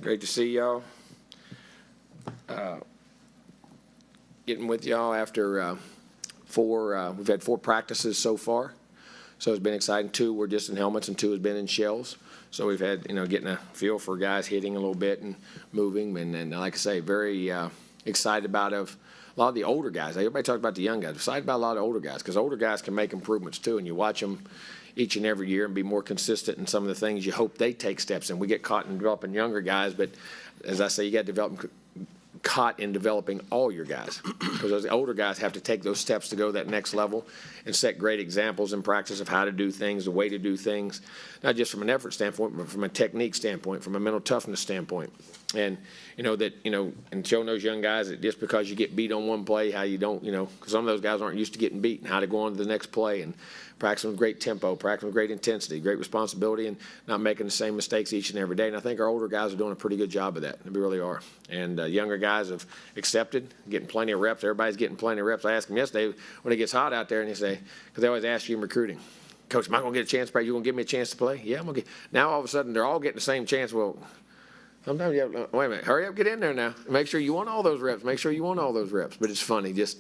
Great to see y'all. Getting with y'all after we've had 4 practices so far. So it's been exciting. 2 were just in helmets and 2 has been in shells. So we've had, getting a feel for guys hitting a little bit and moving. And like I say, very excited about a lot of the older guys. Everybody talks about the young guys. Excited about a lot of older guys because older guys can make improvements too. And you watch them each and every year and be more consistent in some of the things you hope they take steps in. We get caught in developing younger guys, but as I say, you got to develop caught in developing all your guys because those older guys have to take those steps to go that next level and set great examples in practice of how to do things, the way to do things, not just from an effort standpoint, but from a technique standpoint, from a mental toughness standpoint. And, and showing those young guys that just because you get beat on one play, how you don't, because some of those guys aren't used to getting beat and how to go on to the next play and practicing with great tempo, practicing with great intensity, great responsibility, and not making the same mistakes each and every day. And I think our older guys are doing a pretty good job of that. They really are. And younger guys have accepted, getting plenty of reps. Everybody's getting plenty of reps. I asked them yesterday when it gets hot out there, and they say, because they always ask you in recruiting, Coach, am I going to get a chance to play? You going to give me a chance to play? Yeah, I'm going to get. Now all of a sudden they're all getting the same chance. Well, sometimes you have to, wait a minute, hurry up, get in there now. Make sure you want all those reps. Make sure you want all those reps. But it's funny just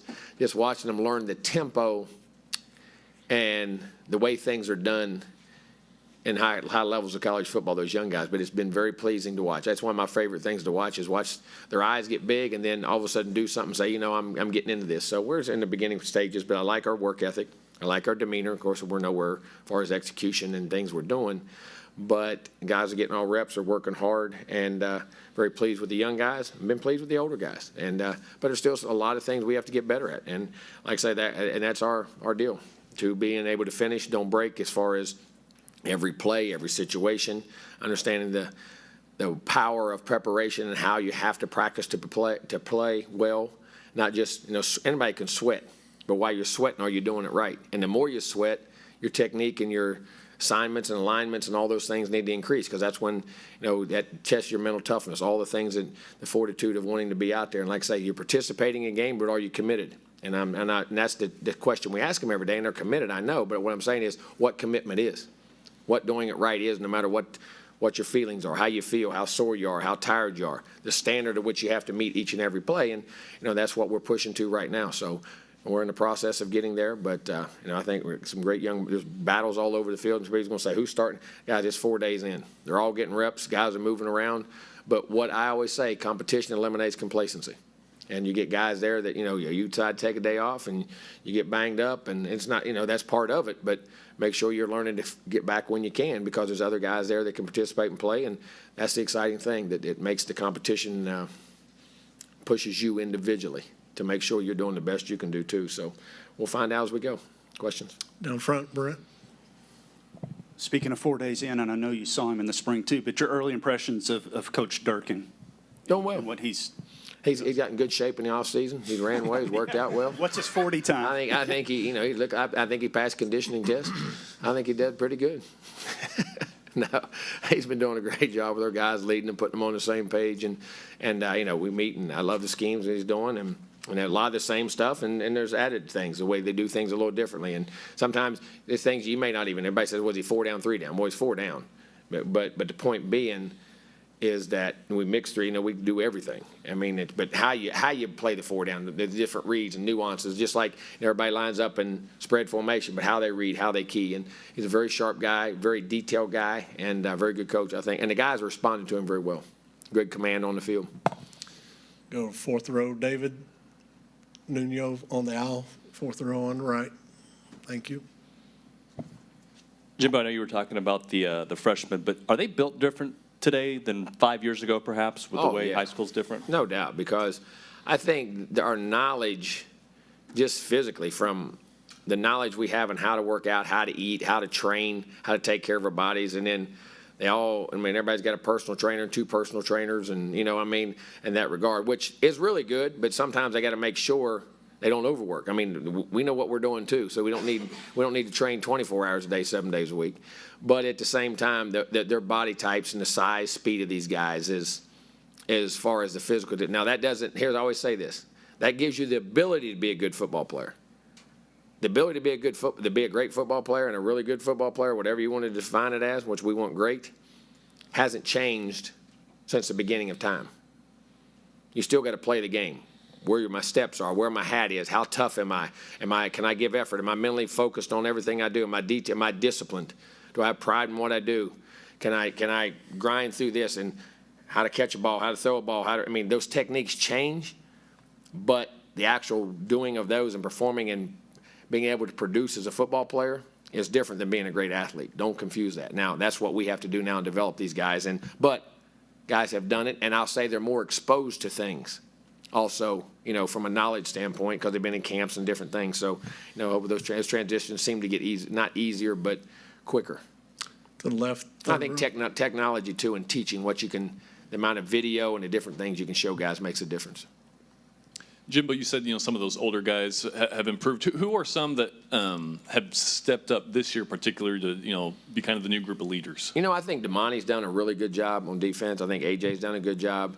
watching them learn the tempo and the way things are done in high levels of college football, those young guys. But it's been very pleasing to watch. That's one of my favorite things to watch is watch their eyes get big and then all of a sudden do something and say, I'm getting into this. So we're in the beginning stages, but I like our work ethic. I like our demeanor. Of course, we're nowhere as far as execution and things we're doing. But guys are getting all reps, are working hard, and very pleased with the young guys. I've been pleased with the older guys. And but there's still a lot of things we have to get better at. And like I say, that's our deal, to being able to finish, don't break as far as every play, every situation, understanding the power of preparation and how you have to practice to play well. Not just, anybody can sweat, but while you're sweating, are you doing it right? And the more you sweat, your technique and your assignments and alignments and all those things need to increase because that's when, that tests your mental toughness, all the things that the fortitude of wanting to be out there. And like I say, you're participating in a game, but are you committed? And that's the question we ask them every day, and they're committed, I know. But what I'm saying is what commitment is, what doing it right is, no matter what your feelings are, how you feel, how sore you are, how tired you are, the standard at which you have to meet each and every play. And, that's what we're pushing to right now. So we're in the process of getting there. But, I think we're some great there's battles all over the field. And somebody's going to say, who's starting? Guys, it's 4 days in. They're all getting reps. Guys are moving around. But what I always say, competition eliminates complacency. And you get guys there that, you decide to take a day off and you get banged up, and it's not, that's part of it. But make sure you're learning to get back when you can because there's other guys there that can participate and play. And that's the exciting thing, that it makes the competition, pushes you individually to make sure you're doing the best you can do too. So we'll find out as we go. Questions? Down front, Brent. Speaking of 4 days in, and I know you saw him in the spring too, but your early impressions of Coach Durkin. Doing well. And what he's got in good shape in the offseason. He ran well. He's worked out well. What's his 40 time? I think I think he passed conditioning test. I think he did pretty good. No, he's been doing a great job with our guys, leading them, putting them on the same page, and we meet, and I love the schemes that he's doing, and a lot of the same stuff, and there's added things, the way they do things a little differently, and sometimes there's things you may not even. Everybody says, was he 4 down, 3 down? Well, he's 4 down, but the point being is that we mix 3, we can do everything. I mean, but how you play the 4 down, the different reads and nuances, just like everybody lines up in spread formation, but how they read, how they key. And he's a very sharp guy, very detailed guy, and a very good coach, I think. And the guys responded to him very well. Good command on the field. Go to 4th row, David Nuno on the aisle, 4th row on the right. Thank you. Jimbo, I know you were talking about the freshmen, but are they built different today than 5 years ago, perhaps, with the way high school's different? No doubt, because I think our knowledge, just physically, from the knowledge we have on how to work out, how to eat, how to train, how to take care of our bodies, and then everybody's got a personal trainer and 2 personal trainers, and, in that regard, which is really good, but sometimes they got to make sure they don't overwork. We know what we're doing too, so we don't need to train 24 hours a day, 7 days a week. But at the same time, their body types and the size, speed of these guys is, as far as the physical. Now that doesn't. Here's I always say this: that gives you the ability to be a good football player. The ability to be a great football player and a really good football player, whatever you want to define it as, which we want great, hasn't changed since the beginning of time. You still got to play the game. Where my steps are, where my hat is, how tough am I? Can I give effort? Am I mentally focused on everything I do? Am I disciplined? Do I have pride in what I do? Can I grind through this, and how to catch a ball, how to throw a ball, those techniques change, but the actual doing of those and performing and being able to produce as a football player is different than being a great athlete. Don't confuse that. Now, that's what we have to do now and develop these guys. But guys have done it, and I'll say they're more exposed to things also, from a knowledge standpoint, because they've been in camps and different things. So, over those transitions seem to get not easier, but quicker. To the left. I think technology, too, and teaching the amount of video and the different things you can show guys makes a difference. Jimbo, you said, some of those older guys have improved. Who are some that have stepped up this year particularly to, be kind of the new group of leaders? I think Damani's done a really good job on defense. I think AJ's done a good job.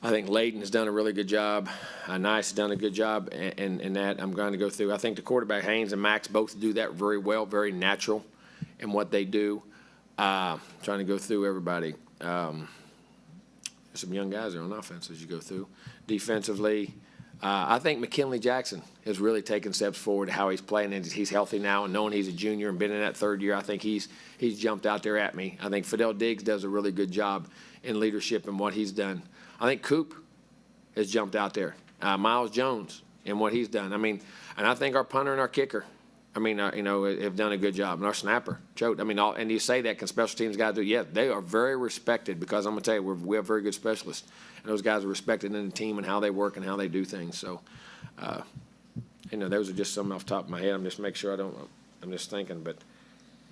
I think Layden has done a really good job. Nice has done a good job in that. I'm going to go through. I think the quarterback, Haynes and Max, both do that very well, very natural in what they do. Trying to go through everybody. There's some young guys there on offense as you go through. Defensively, I think McKinley Jackson has really taken steps forward to how he's playing, and he's healthy now, and knowing he's a junior and been in that third year, I think he's jumped out there at me. I think Fidel Diggs does a really good job in leadership and what he's done. I think Coop has jumped out there. Miles Jones and what he's done. And I think our punter and our kicker, have done a good job. And our snapper, Choate. And you say that, can special teams guys do? Yeah, they are very respected, because I'm going to tell you, we have very good specialists. And those guys are respected in the team and how they work and how they do things. So, those are just some off the top of my head. I'm just making sure I'm just thinking. But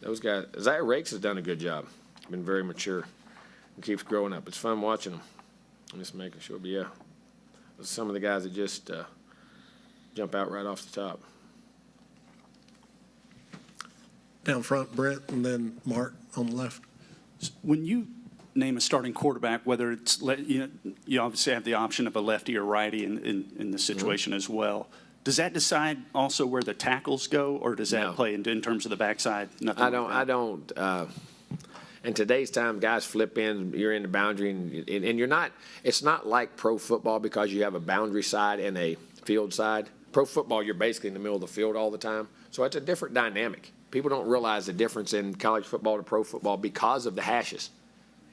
those guys, Isaiah Rakes has done a good job. Been very mature and keeps growing up. It's fun watching him. I'm just making sure. But, yeah, some of the guys that just jump out right off the top. Down front, Brent, and then Mark on the left. When you name a starting quarterback, whether it's, you obviously have the option of a lefty or righty in the situation as well. Does that decide also where the tackles go, or does that play in terms of the backside? Nothing. I don't. In today's time, guys flip in, you're in the boundary, and you're not, it's not like pro football because you have a boundary side and a field side. Pro football, you're basically in the middle of the field all the time. So it's a different dynamic. People don't realize the difference in college football to pro football because of the hashes.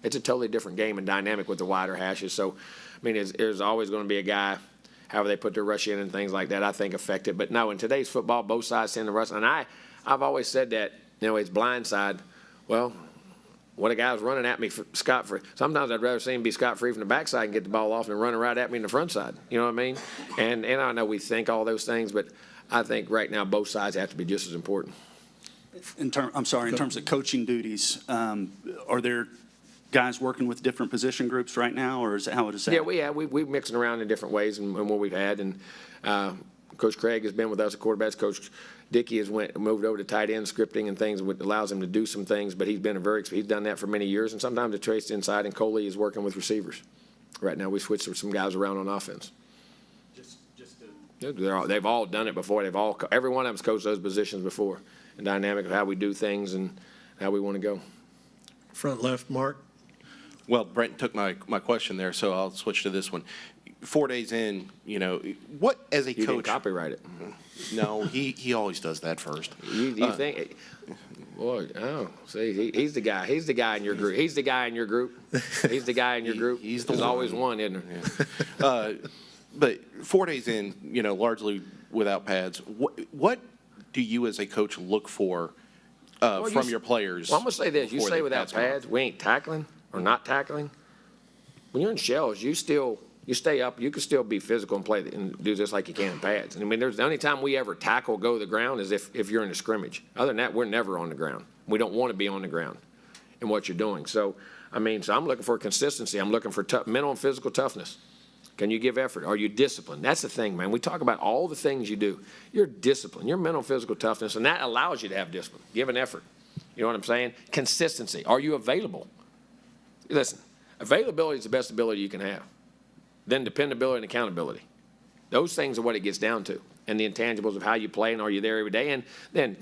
It's a totally different game and dynamic with the wider hashes. So, there's always going to be a guy, however they put their rush in and things like that, I think affect it. But no, in today's football, both sides tend to rush. And I've always said that, it's blind side. Well, when a guy's running at me scot-free, sometimes I'd rather see him be scot-free from the backside and get the ball off than running right at me in the front side. You know what I mean? And I know we think all those things, but I think right now both sides have to be just as important. In terms of coaching duties, are there guys working with different position groups right now, or how is that? Yeah, we're mixing around in different ways and what we've had. And Coach Craig has been with us at quarterbacks. Coach Dickey has moved over to tight end scripting and things, which allows him to do some things. But he's done that for many years. And sometimes it's traced inside. And Coley is working with receivers. Right now, we switched some guys around on offense. They've all done it before. Every one of them's coached those positions before. And dynamic of how we do things and how we want to go. Front left, Mark. Well, Brent took my question there, so I'll switch to this one. 4 days in, what as a You coach? didn't copyright it. No, he always does that first. You think, boy? Oh, see, he's the guy. He's the guy in your group. He's the guy in your group. He's the guy in your group. He's the There's one. always one, isn't there? But 4 days in, largely without pads. What do you as a coach look for from your players? Well, I'm gonna say this: you before say the without come out? pads, we ain't tackling or not tackling. When you're in shells, you stay up. You can still be physical and play and do just like you can in pads. There's the only time we ever tackle, go to the ground is if you're in a scrimmage. Other than that, we're never on the ground. We don't want to be on the ground in what you're doing. So, I'm looking for consistency. I'm looking for mental and physical toughness. Can you give effort? Are you disciplined? That's the thing, man. We talk about all the things you do. You're disciplined. Your mental and physical toughness, and that allows you to have discipline. Give an effort. You know what I'm saying? Consistency. Are you available? Listen, availability is the best ability you can have. Then dependability and accountability. Those things are what it gets down to. And the intangibles of how you play and are you there every day. And then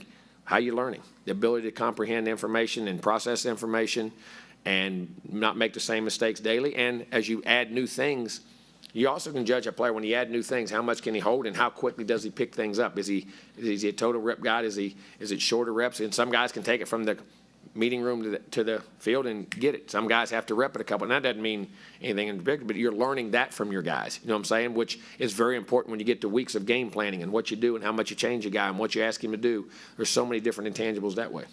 how you learning. The ability to comprehend information and process information and not make the same mistakes daily. And as you add new things, you also can judge a player when you add new things. How much can he hold, and how quickly does he pick things up? Is he a total rep guy? Is it shorter reps? And some guys can take it from the meeting room to the field and get it. Some guys have to rep it a couple. And that doesn't mean anything in particular, but you're learning that from your guys. You know what I'm saying? Which is very important when you get to weeks of game planning and what you do and how much you change a guy and what you ask him to do. There's so many different intangibles that way.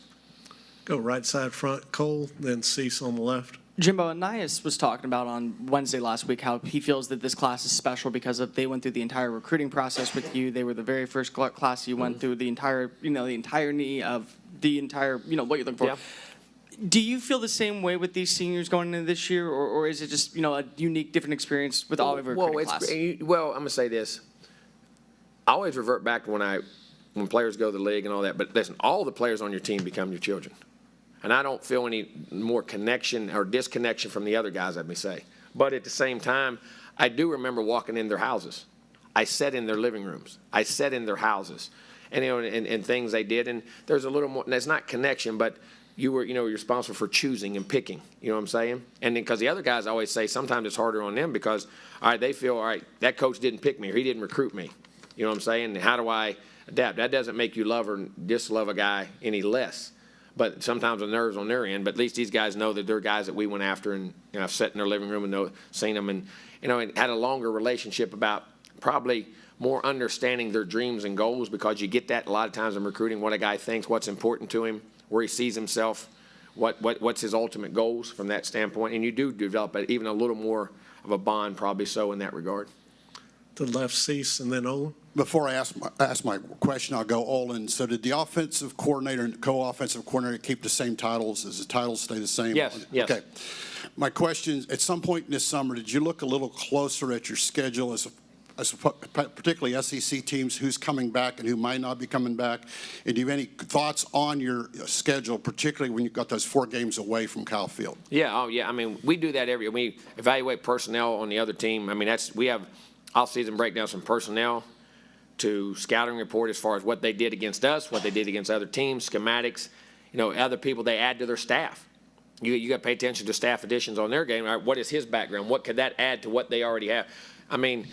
Go right side front, Cole, then Cease on the left. Jimbo, Anais was talking about on Wednesday last week how he feels that this class is special because they went through the entire recruiting process with you. They were the very first class you went through the entire, the entirety of the entire, what you're looking for. Yeah. Do you feel the same way with these seniors going into this year, or is it just, a unique, different experience with all of your recruiting class? Well, I'm going to say this. I always revert back to when players go to the league and all that, but listen, all the players on your team become your children. And I don't feel any more connection or disconnection from the other guys, let me say. But at the same time, I do remember walking in their houses. I sat in their living rooms. I sat in their houses. And, and things they did. And there's a little more, and it's not connection, but you're responsible for choosing and picking. You know what I'm saying? And then, because the other guys always say sometimes it's harder on them because, all right, they feel, all right, that coach didn't pick me or he didn't recruit me. You know what I'm saying? And how do I adapt? That doesn't make you love or dislove a guy any less. But sometimes the nerves on their end. But at least these guys know that they're guys that we went after, and I've sat in their living room and seen them, and and had a longer relationship about probably more understanding their dreams and goals, because you get that a lot of times in recruiting, what a guy thinks, what's important to him, where he sees himself, what's his ultimate goals from that standpoint, and you do develop even a little more of a bond, probably so in that regard. To the left, Cease, and then Olin. Before I ask my question, I'll go Olin. So did the offensive coordinator and co-offensive coordinator keep the same titles? Does the titles stay the same? Yes. Okay. My question is, at some point this summer, did you look a little closer at your schedule as particularly SEC teams, who's coming back and who might not be coming back? And do you have any thoughts on your schedule, particularly when you've got those 4 games away from Kyle Field? Yeah, oh yeah. I mean, we do that we evaluate personnel on the other team. I mean, we have off-season breakdowns from personnel to scouting report as far as what they did against us, what they did against other teams, schematics, other people they add to their staff. You got to pay attention to staff additions on their game. Right? What is his background? What could that add to what they already have? I mean,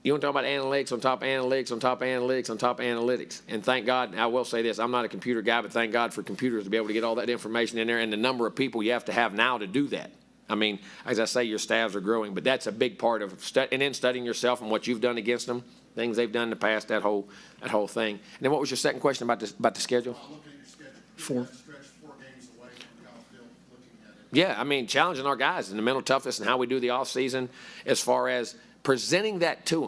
you want to talk about analytics on top of analytics on top of analytics on top of analytics. And thank God, I will say this, I'm not a computer guy, but thank God for computers to be able to get all that information in there and the number of people you have to have now to do that. I mean, as I say, your staffs are growing, but that's a big part of and then studying yourself and what you've done against them, things they've done in the past, that whole thing. And then what was your second question about the schedule? I'm looking at your schedule. 4. Stretch 4 games away from Kyle Field, looking at it. Yeah, I mean, challenging our guys and the mental toughness and how we do the offseason as far as presenting that to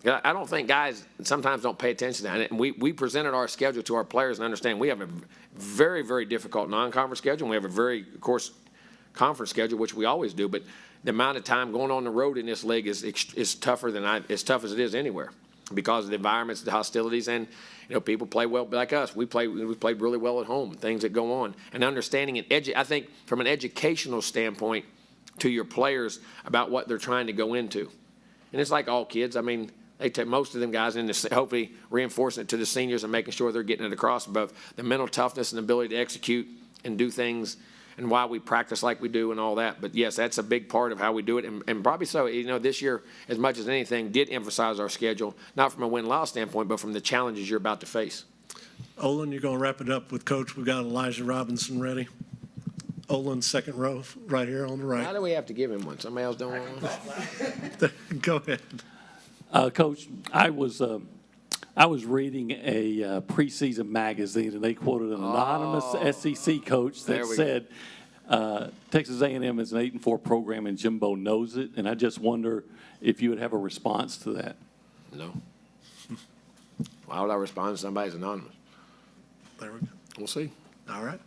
them. I don't think guys sometimes don't pay attention to that. And we presented our schedule to our players and understand we have a very, very difficult non-conference schedule. And we have a very, of course, conference schedule, which we always do. But the amount of time going on the road in this league is tougher than as tough as it is anywhere, because of the environments, the hostilities, and people play well like us. We played really well at home. Things that go on, and understanding and I think from an educational standpoint to your players about what they're trying to go into. And it's like all kids. I mean, they take most of them guys in hopefully reinforcing it to the seniors and making sure they're getting it across about the mental toughness and ability to execute and do things and why we practice like we do and all that. But yes, that's a big part of how we do it. And probably so, this year, as much as anything, did emphasize our schedule, not from a win-loss standpoint, but from the challenges you're about to face. Olin, you're going to wrap it up with Coach. We've got Elijah Robinson ready. Olin, second row, right here on the Why right. do we have to give him one? Somebody else don't want one? Go ahead. Coach, I was reading a preseason magazine, and they quoted an anonymous SEC coach that said Texas A&M is an 8-4 program, and Jimbo knows it. And I just wonder if you would have a response to that. No. Why would I respond to somebody's anonymous? There we go. We'll see. All right.